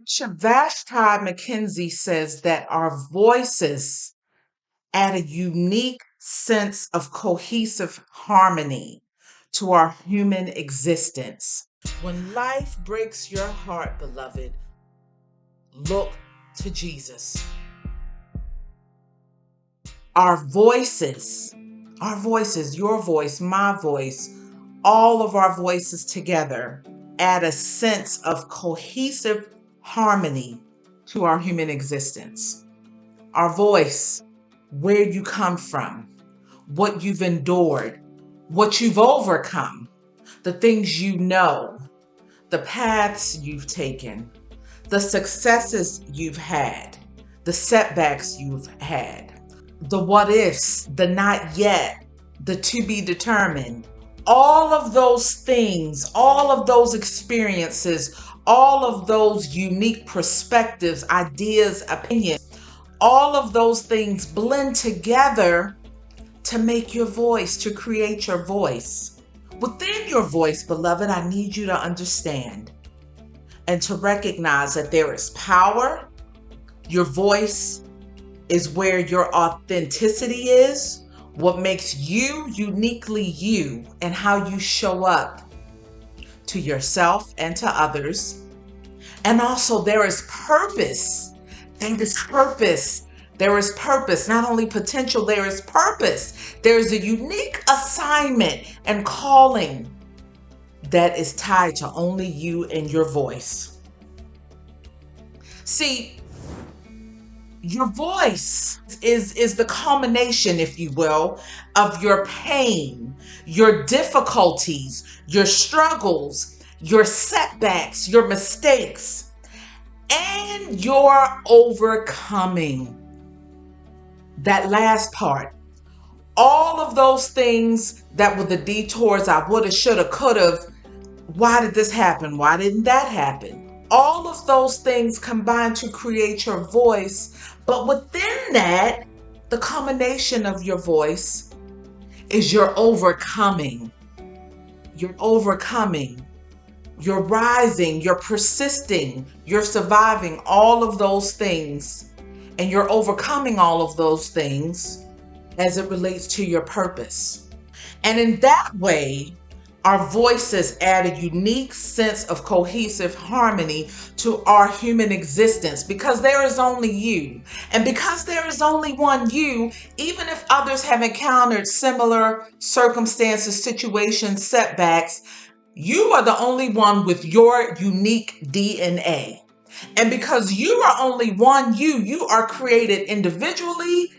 Vashti McKenzie says that our voices add a unique sense of cohesive harmony to our human existence. When life breaks your heart, beloved, look to Jesus. Our voices, your voice, my voice, all of our voices together add a sense of cohesive harmony to our human existence. Our voice, where you come from, what you've endured, what you've overcome, the things you know, the paths you've taken, the successes you've had, the setbacks you've had, the what ifs, the not yet, the to be determined. All of those things, all of those experiences, all of those unique perspectives, ideas, opinions, all of those things blend together to make your voice, to create your voice. Within your voice, beloved, I need you to understand and to recognize that there is power. Your voice is where your authenticity is, what makes you uniquely you, and how you show up to yourself and to others. And also, there is purpose. There is purpose. There is purpose. Not only potential, there is purpose. There is a unique assignment and calling that is tied to only you and your voice. See, your voice is the culmination, if you will, of your pain, your difficulties, your struggles, your setbacks, your mistakes, and your overcoming. That last part. All of those things that were the detours I woulda, shoulda, coulda. Why did this happen? Why didn't that happen? All of those things combine to create your voice. But within that, the culmination of your voice is your overcoming. You're overcoming. You're rising. You're persisting. You're surviving all of those things. And you're overcoming all of those things as it relates to your purpose. And in that way, our voices add a unique sense of cohesive harmony to our human existence because there is only you. And because there is only one you, even if others have encountered similar circumstances, situations, setbacks, you are the only one with your unique DNA. And because you are only one you are created individually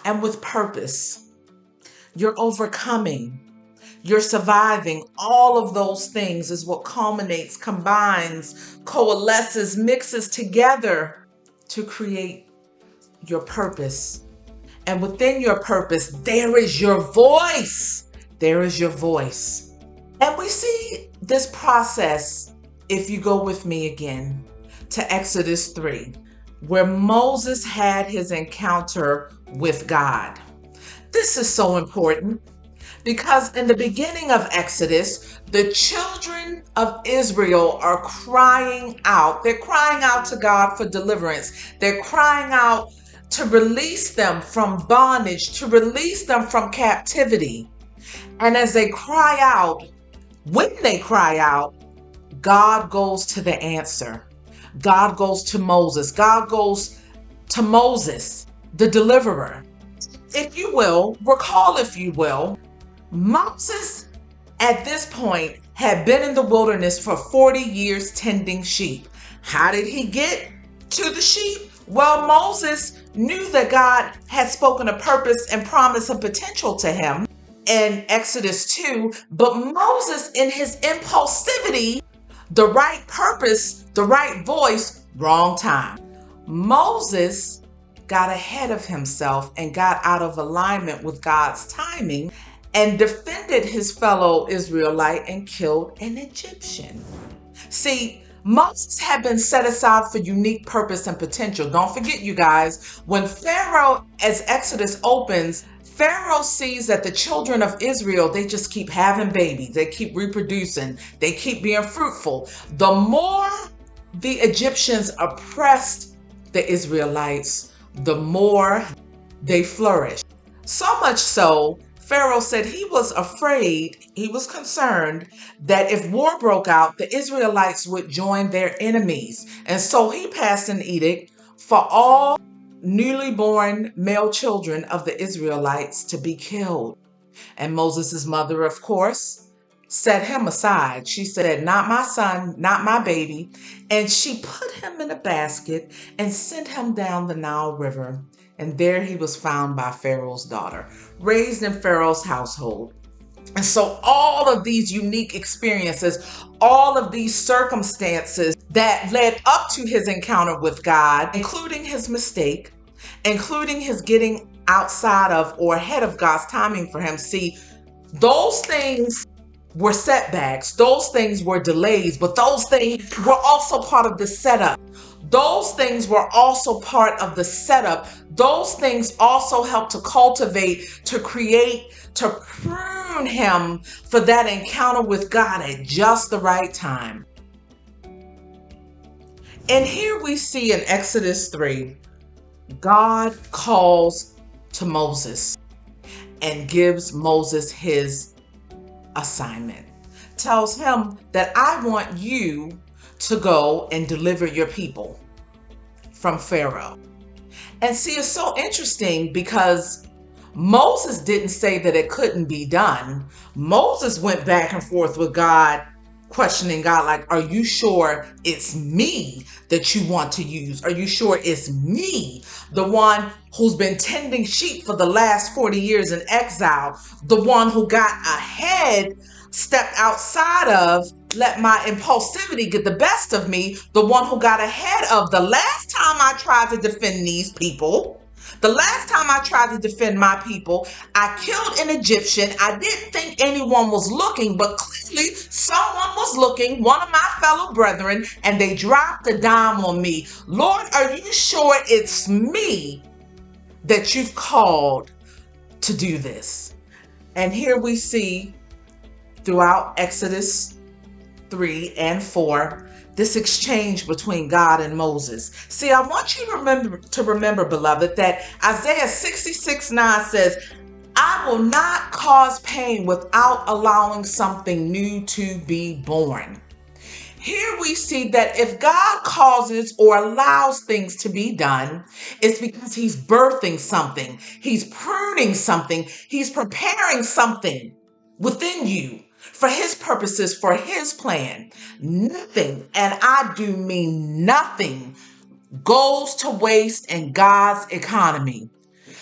and with purpose. You're overcoming. You're surviving. All of those things is what culminates, combines, coalesces, mixes together to create your purpose. And within your purpose, there is your voice. There is your voice. And we see this process, if you go with me again, to Exodus 3, where Moses had his encounter with God. This is so important. Because in the beginning of Exodus, the children of Israel are crying out. They're crying out to God for deliverance. They're crying out to release them from bondage, to release them from captivity. And as they cry out, when they cry out, God goes to the answer. God goes to Moses. God goes to Moses, the deliverer. If you will, recall, if you will, Moses, at this point, had been in the wilderness for 40 years tending sheep. How did he get to the sheep? Well, Moses knew that God had spoken a purpose and promise and potential to him in Exodus 2, but Moses, in his impulsivity, the right purpose, the right voice, wrong time. Moses got ahead of himself and got out of alignment with God's timing and defended his fellow Israelite and killed an Egyptian. See, Moses had been set aside for unique purpose and potential. Don't forget, you guys, when Pharaoh, as Exodus opens, Pharaoh sees that the children of Israel, they just keep having babies. They keep reproducing. They keep being fruitful. The more the Egyptians oppressed the Israelites, the more they flourished. So much so, Pharaoh said he was afraid, he was concerned that if war broke out, the Israelites would join their enemies. And so he passed an edict for all newly born male children of the Israelites to be killed. And Moses' mother, of course, set him aside. She said, "Not my son, not my baby." And she put him in a basket and sent him down the Nile River. And there he was found by Pharaoh's daughter, raised in Pharaoh's household. And so all of these unique experiences, all of these circumstances that led up to his encounter with God, including his mistake, including his getting outside of or ahead of God's timing for him. See, those things were setbacks, those things were delays, but those things were also part of the setup. Those things were also part of the setup. Those things also helped to cultivate, to create, to prune him for that encounter with God at just the right time. And here we see in Exodus 3, God calls to Moses and gives Moses his assignment. Tells him that I want you to go and deliver your people from Pharaoh. And see, it's so interesting because Moses didn't say that it couldn't be done. Moses went back and forth with God, questioning God, like, are you sure it's me that you want to use? Are you sure it's me, the one who's been tending sheep for the last 40 years in exile, the one who got ahead, stepped outside of, let my impulsivity get the best of me, the one who got ahead of the last time I tried to defend these people? The last time I tried to defend my people, I killed an Egyptian. I didn't think anyone was looking, but clearly someone was looking, one of my fellow brethren, and they dropped a dime on me. Lord, are you sure it's me that you've called to do this? And here we see throughout Exodus 3 and 4, this exchange between God and Moses. See, I want you to remember, beloved, that Isaiah 66:9 says, I will not cause pain without allowing something new to be born. Here we see that if God causes or allows things to be done, it's because he's birthing something. He's pruning something. He's preparing something within you for his purposes, for his plan. Nothing, and I do mean nothing, goes to waste in God's economy.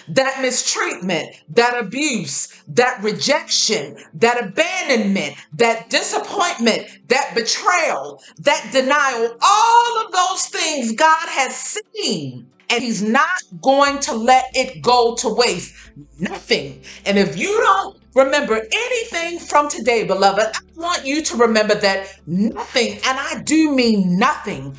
That mistreatment, that abuse, that rejection, that abandonment, that disappointment, that betrayal, that denial, all of those things God has seen, and he's not going to let it go to waste. Nothing. And if you don't remember anything from today, beloved, I want you to remember that nothing, and I do mean nothing,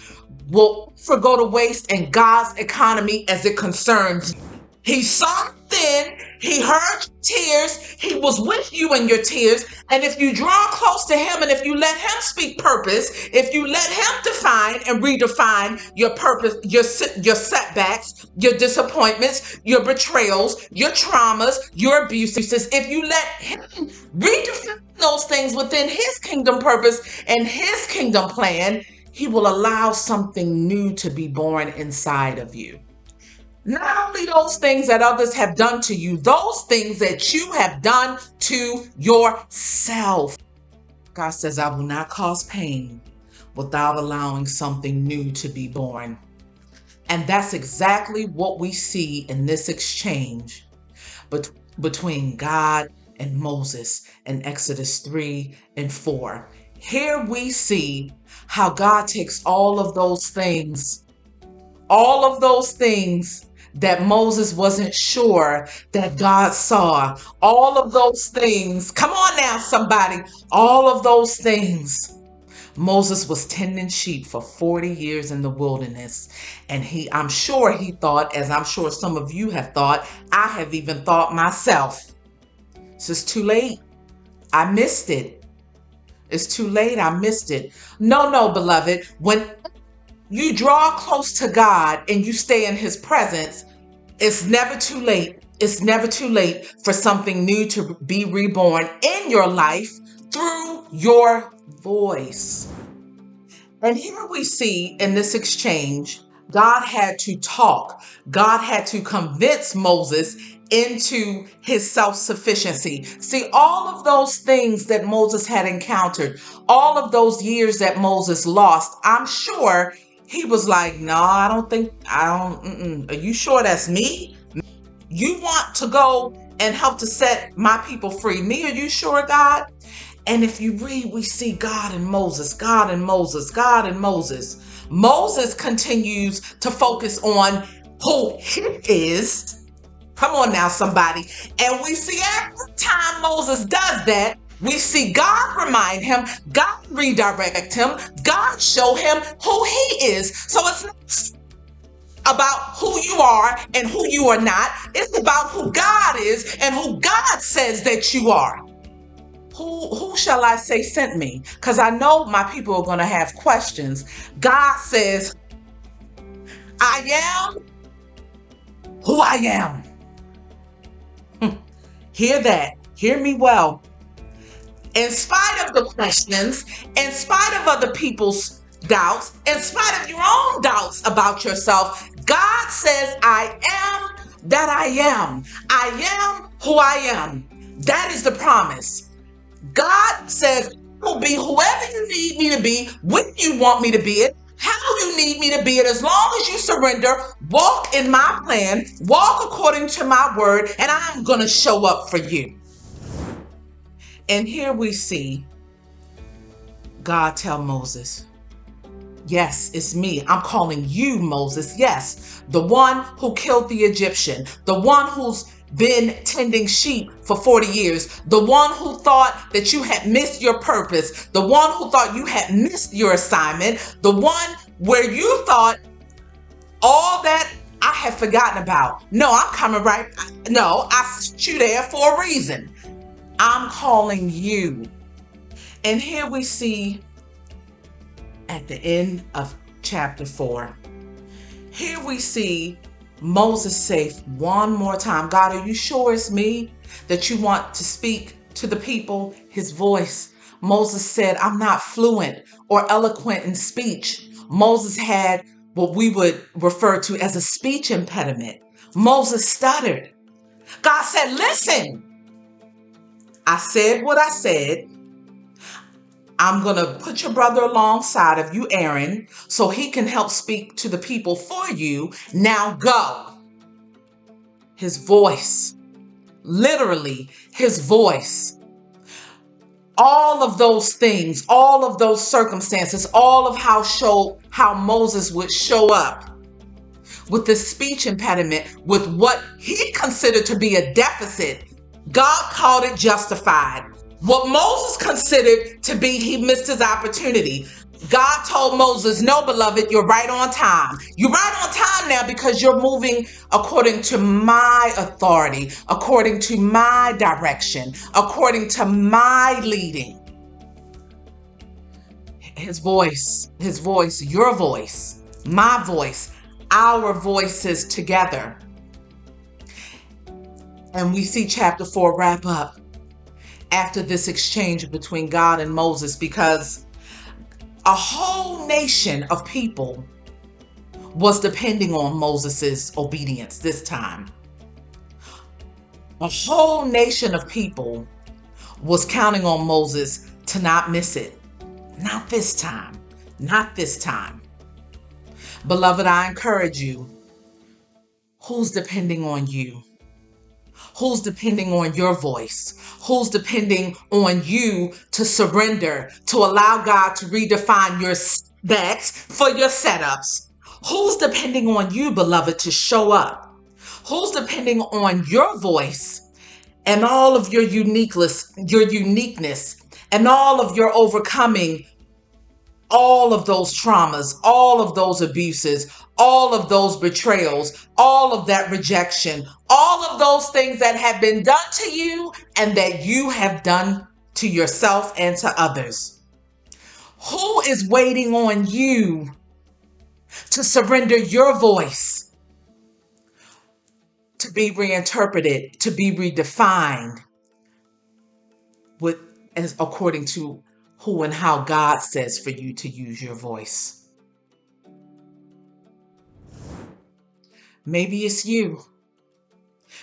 will ever go to waste in God's economy as it concerns you. He saw then, he heard your tears, he was with you in your tears, and if you draw close to him and if you let him speak purpose, if you let him define and redefine your purpose, your setbacks, your disappointments, your betrayals, your traumas, your abuses, if you let him redefine those things within his kingdom purpose and his kingdom plan, he will allow something new to be born inside of you. Not only those things that others have done to you, those things that you have done to yourself. God says, I will not cause pain without allowing something new to be born. And that's exactly what we see in this exchange between God and Moses in Exodus 3 and 4. Here we see how God takes all of those things that Moses wasn't sure that God saw, all of those things, come on now somebody, all of those things. Moses was tending sheep for 40 years in the wilderness, and I'm sure he thought, as I'm sure some of you have thought, I have even thought myself, this is too late. I missed it. It's too late. I missed it. No, beloved, when You draw close to God and you stay in his presence. It's never too late. It's never too late for something new to be reborn in your life through your voice. And here we see in this exchange, God had to talk. God had to convince Moses into his self-sufficiency. See, all of those things that Moses had encountered, all of those years that Moses lost, I'm sure he was like, no, are you sure that's me? You want to go and help to set my people free. Me, are you sure, God? And if you read, we see God and Moses, God and Moses, God and Moses. Moses continues to focus on who he is. Come on now, somebody. And we see every time Moses does that, we see God remind him, God redirect him, God show him who he is. So it's not about who you are and who you are not. It's about who God is and who God says that you are. Who shall I say sent me? Because I know my people are going to have questions. God says, I am who I am. Hear that. Hear me well. In spite of the questions, in spite of other people's doubts, in spite of your own doubts about yourself, God says, I am that I am. I am who I am. That is the promise. God says, I will be whoever you need me to be, when you want me to be it, how you need me to be it, as long as you surrender, walk in my plan, walk according to my word, and I'm going to show up for you. And here we see God tell Moses, yes, it's me. I'm calling you, Moses. Yes, the one who killed the Egyptian, the one who's been tending sheep for 40 years, the one who thought that you had missed your purpose, the one who thought you had missed your assignment, the one where you thought all that I had forgotten about. No, I'm coming right. No, I sent you there for a reason. I'm calling you. And here we see at the end of chapter 4, here we see Moses say one more time, God, are you sure it's me that you want to speak to the people? His voice. Moses said, I'm not fluent or eloquent in speech. Moses had what we would refer to as a speech impediment. Moses stuttered. God said, listen, I said what I said. I'm going to put your brother alongside of you, Aaron, so he can help speak to the people for you. Now go. His voice, literally his voice. All of those things, all of those circumstances, all of how Moses would show up with the speech impediment, with what he considered to be a deficit, God called it justified. What Moses considered to be he missed his opportunity, God told Moses, no, beloved, you're right on time. You're right on time now because you're moving according to my authority, according to my direction, according to my leading. His voice, your voice, my voice, our voices together. And we see chapter 4 wrap up after this exchange between God and Moses, because a whole nation of people was depending on Moses' obedience this time. A whole nation of people was counting on Moses to not miss it. Not this time. Not this time. Beloved, I encourage you. Who's depending on you? Who's depending on your voice? Who's depending on you to surrender, to allow God to redefine your backs for your setups? Who's depending on you, beloved, to show up? Who's depending on your voice and all of your uniqueness, and all of your overcoming all of those traumas, all of those abuses, all of those betrayals, all of that rejection, all of those things that have been done to you and that you have done to yourself and to others? Who is waiting on you to surrender your voice to be reinterpreted, to be redefined with as according to who and how God says for you to use your voice. Maybe it's you.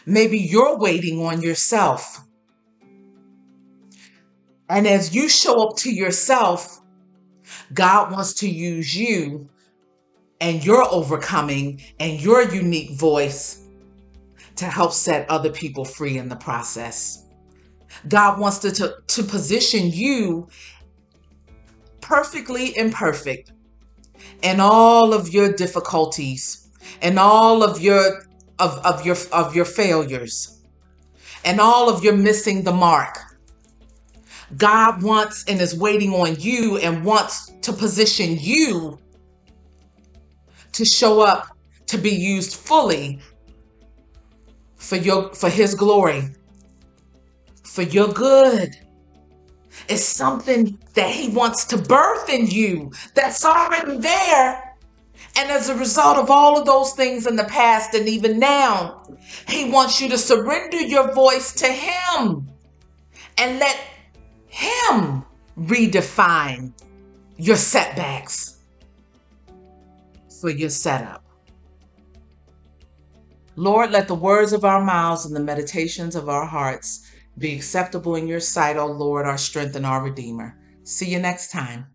Maybe you're waiting on yourself. And as you show up to yourself, God wants to use you and your overcoming and your unique voice to help set other people free in the process. God wants to position you perfectly imperfect in all of your difficulties and all of your failures and all of your missing the mark. God wants and is waiting on you and wants to position you to show up to be used fully for his glory, for your good. It's something that he wants to birth in you that's already there. And as a result of all of those things in the past and even now, he wants you to surrender your voice to him and let him redefine your setbacks for your setup. Lord, let the words of our mouths and the meditations of our hearts be acceptable in your sight, O Lord, our strength and our Redeemer. See you next time.